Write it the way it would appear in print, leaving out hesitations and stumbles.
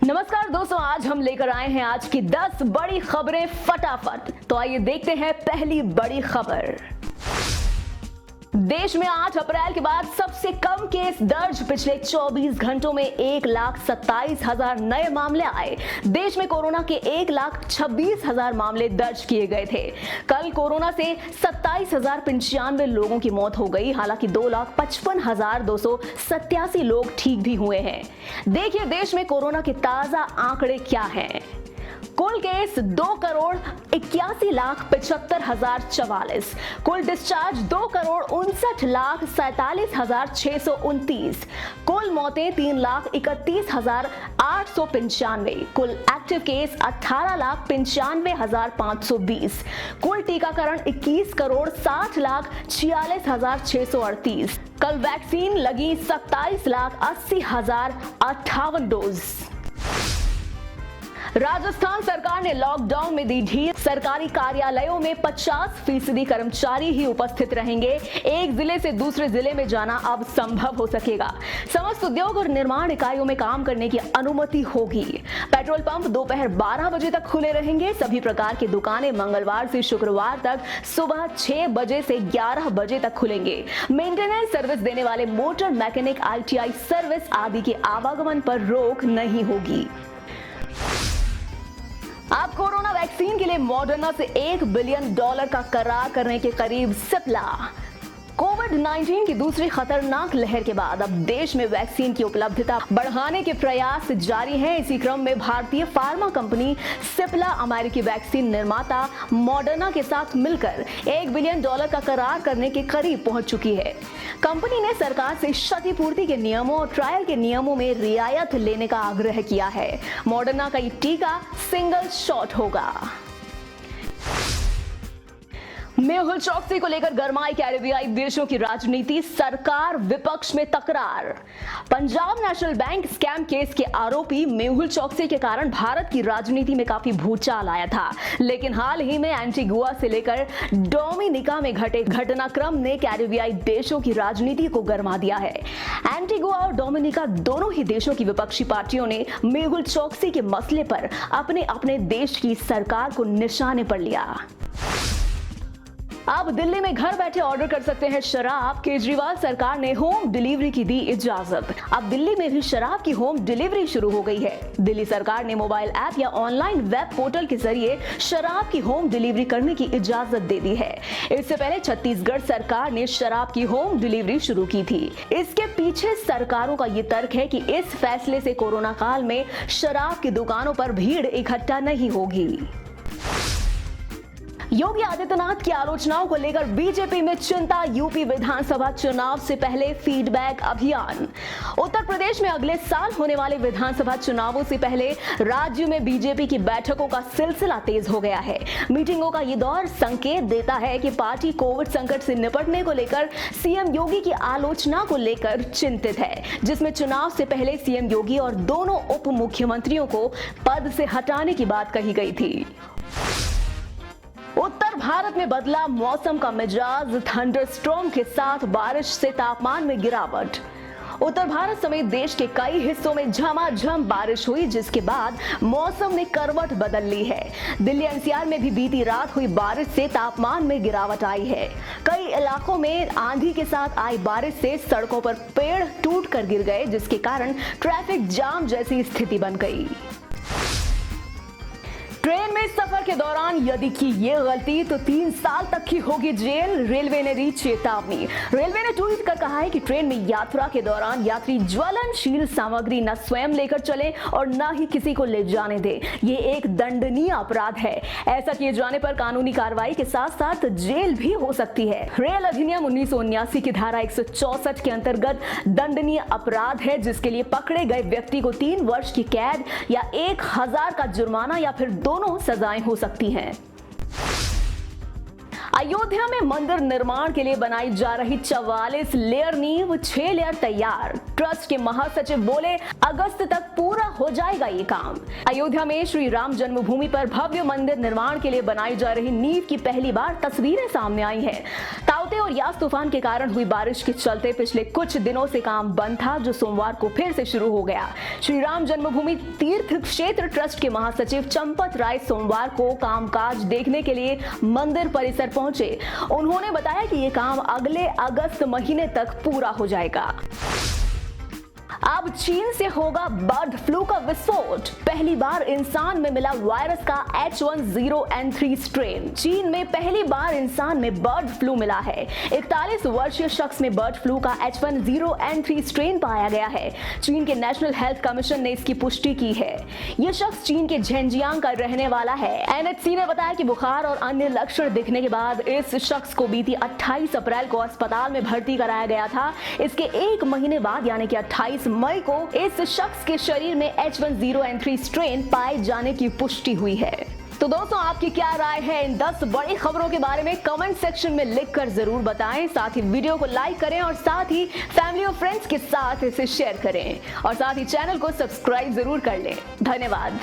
नमस्कार दोस्तों, आज हम लेकर आए हैं आज की 10 बड़ी खबरें फटाफट। तो आइए देखते हैं पहली बड़ी खबर। देश में 8 अप्रैल के बाद सबसे कम केस दर्ज। पिछले 24 घंटों में 1,27,000 नए मामले आए। देश में कोरोना के 1,26,000 मामले दर्ज किए गए थे। कल कोरोना से 27,095 लोगों की मौत हो गई। हालांकि 2,55,287 लोग ठीक भी हुए हैं। देखिए देश में कोरोना के ताजा आंकड़े क्या हैं। कुल केस 2,81,75,044। कुल डिस्चार्ज 2,59,47,629। कुल मौतें 3,31,895। कुल एक्टिव केस 18,95,520। कुल टीकाकरण 21,60,46,638। कल वैक्सीन लगी 27,80,058 डोज। राजस्थान सरकार ने लॉकडाउन में दी ढील। सरकारी कार्यालयों में 50% कर्मचारी ही उपस्थित रहेंगे। एक जिले से दूसरे जिले में जाना अब संभव हो सकेगा। समस्त उद्योग और निर्माण इकाइयों में काम करने की अनुमति होगी। पेट्रोल पंप दोपहर 12 बजे तक खुले रहेंगे। सभी प्रकार की दुकानें मंगलवार से शुक्रवार तक सुबह 6 बजे से 11 बजे तक खुलेंगे। मेंटेनेंस सर्विस देने वाले मोटर मैकेनिक, ITI सर्विस आदि के आवागमन पर रोक नहीं होगी। अब कोरोना वैक्सीन के लिए मॉडर्ना से $1 बिलियन का करार करने के करीब सिप्ला। कोविड-19 की दूसरी खतरनाक लहर के बाद अब देश में वैक्सीन की उपलब्धता बढ़ाने के प्रयास जारी हैं। इसी क्रम में भारतीय फार्मा कंपनी सिप्ला अमेरिकी वैक्सीन निर्माता मॉडर्ना के साथ मिलकर $1 बिलियन का करार करने के करीब पहुंच चुकी है। कंपनी ने सरकार से क्षतिपूर्ति के नियमों और ट्रायल के नियमों में रियायत लेने का आग्रह किया है। मॉडर्ना का ये टीका सिंगल शॉट होगा। मेहुल चौकसी को लेकर गरमाई कैरेबियाई देशों की राजनीति। सरकार विपक्ष में तकरार। Punjab national bank scam case के आरोपी मेहुल चौकसी के कारण भारत की राजनीति में काफी भूचाल आया था। लेकिन हाल ही में एंटीगुआ से लेकर डोमिनिका में घटे घटनाक्रम ने कैरेबियाई देशों की राजनीति को गरमा दिया है। एंटीगुआ और डोमिनिका दोनों ही देशों की विपक्षी पार्टियों ने मेहुल चौकसी के मसले पर अपने अपने देश की सरकार को निशाने पर लिया। अब दिल्ली में घर बैठे ऑर्डर कर सकते हैं शराब। केजरीवाल सरकार ने होम डिलीवरी की दी इजाजत। अब दिल्ली में भी शराब की होम डिलीवरी शुरू हो गई है। दिल्ली सरकार ने मोबाइल ऐप या ऑनलाइन वेब पोर्टल के जरिए शराब की होम डिलीवरी करने की इजाजत दे दी है। इससे पहले छत्तीसगढ़ सरकार ने शराब की होम डिलीवरी शुरू की थी। इसके पीछे सरकारों का ये तर्क है कि इस फैसले से कोरोना काल में शराब की दुकानों पर भीड़ इकट्ठा नहीं होगी। योगी आदित्यनाथ की आलोचनाओं को लेकर बीजेपी में चिंता। यूपी विधानसभा चुनाव से पहले फीडबैक अभियान। उत्तर प्रदेश में अगले साल होने वाले विधानसभा चुनावों से पहले राज्य में बीजेपी की बैठकों का सिलसिला तेज हो गया है। मीटिंगों का ये दौर संकेत देता है कि पार्टी कोविड संकट से निपटने को लेकर सीएम योगी की आलोचना को लेकर चिंतित है, जिसमें चुनाव से पहले सीएम योगी और दोनों उप मुख्यमंत्रियों को पद से हटाने की बात कही गई थी। उत्तर भारत में बदला मौसम का मिजाज। थंडरस्टॉर्म के साथ बारिश से तापमान में गिरावट। उत्तर भारत समेत देश के कई हिस्सों में झमाझम बारिश हुई, जिसके बाद मौसम ने करवट बदल ली है। दिल्ली NCR में भी बीती रात हुई बारिश से तापमान में गिरावट आई है। कई इलाकों में आंधी के साथ आई बारिश से सड़कों पर पेड़ टूटकर गिर गए, जिसके कारण ट्रैफिक जाम जैसी स्थिति बन गई। ट्रेन में सफर के दौरान यदि की ये गलती तो 3 साल तक की होगी जेल। रेलवे ने दी चेतावनी। रेलवे ने ट्वीट कर कहा है कि ट्रेन में यात्रा के दौरान यात्री ज्वलनशील सामग्री न स्वयं लेकर चले और न ही किसी को ले जाने दे। ये एक दंडनीय अपराध है। ऐसा किए जाने पर कानूनी कार्रवाई के साथ साथ जेल भी हो सकती है। रेल अधिनियम 1979 की धारा 164 के अंतर्गत दंडनीय अपराध है, जिसके लिए पकड़े गए व्यक्ति को 3 वर्ष की कैद या 1000 का जुर्माना या फिर दोनों सजाएं हो सकती हैं। अयोध्या में मंदिर निर्माण के लिए बनाई जा रही 44 लेयर नींव 6 लेयर तैयार। ट्रस्ट के महासचिव बोले अगस्त तक पूरा हो जाएगा ये काम। अयोध्या में श्री राम जन्मभूमि पर भव्य मंदिर निर्माण के लिए बनाई जा रही नींव की पहली बार तस्वीरें सामने आई हैं। ताउते और यास तूफान के कारण हुई बारिश के चलते पिछले कुछ दिनों से काम बंद था, जो सोमवार को फिर से शुरू हो गया। श्री राम जन्मभूमि तीर्थ क्षेत्र ट्रस्ट के महासचिव चंपत राय सोमवार को कामकाज देखने के लिए मंदिर परिसर पहुंचे। उन्होंने बताया कि ये काम अगले अगस्त महीने तक पूरा हो जाएगा। अब चीन से होगा बर्ड फ्लू का विस्फोट। पहली बार इंसान में मिला वायरस का H1N3 स्ट्रेन। चीन में पहली बार इंसान में बर्ड फ्लू मिला है। 41 वर्षीय शख्स में बर्ड फ्लू का H1N3 स्ट्रेन पाया गया है। चीन के नेशनल हेल्थ कमीशन ने इसकी पुष्टि की है। यह शख्स चीन के झेंजियांग का रहने वाला है। NHC ने बताया कि बुखार और अन्य लक्षण दिखने के बाद इस शख्स को बीती 28 अप्रैल को अस्पताल में भर्ती कराया गया था। इसके एक महीने बाद यानी कि 28 मई को इस शख्स के शरीर में H1N3 स्ट्रेन पाए जाने की पुष्टि हुई है। तो दोस्तों, आपकी क्या राय है इन 10 बड़ी खबरों के बारे में? कमेंट सेक्शन में लिखकर जरूर बताएं। साथ ही वीडियो को लाइक करें और साथ ही फैमिली और फ्रेंड्स के साथ इसे शेयर करें और साथ ही चैनल को सब्सक्राइब जरूर कर लें। धन्यवाद।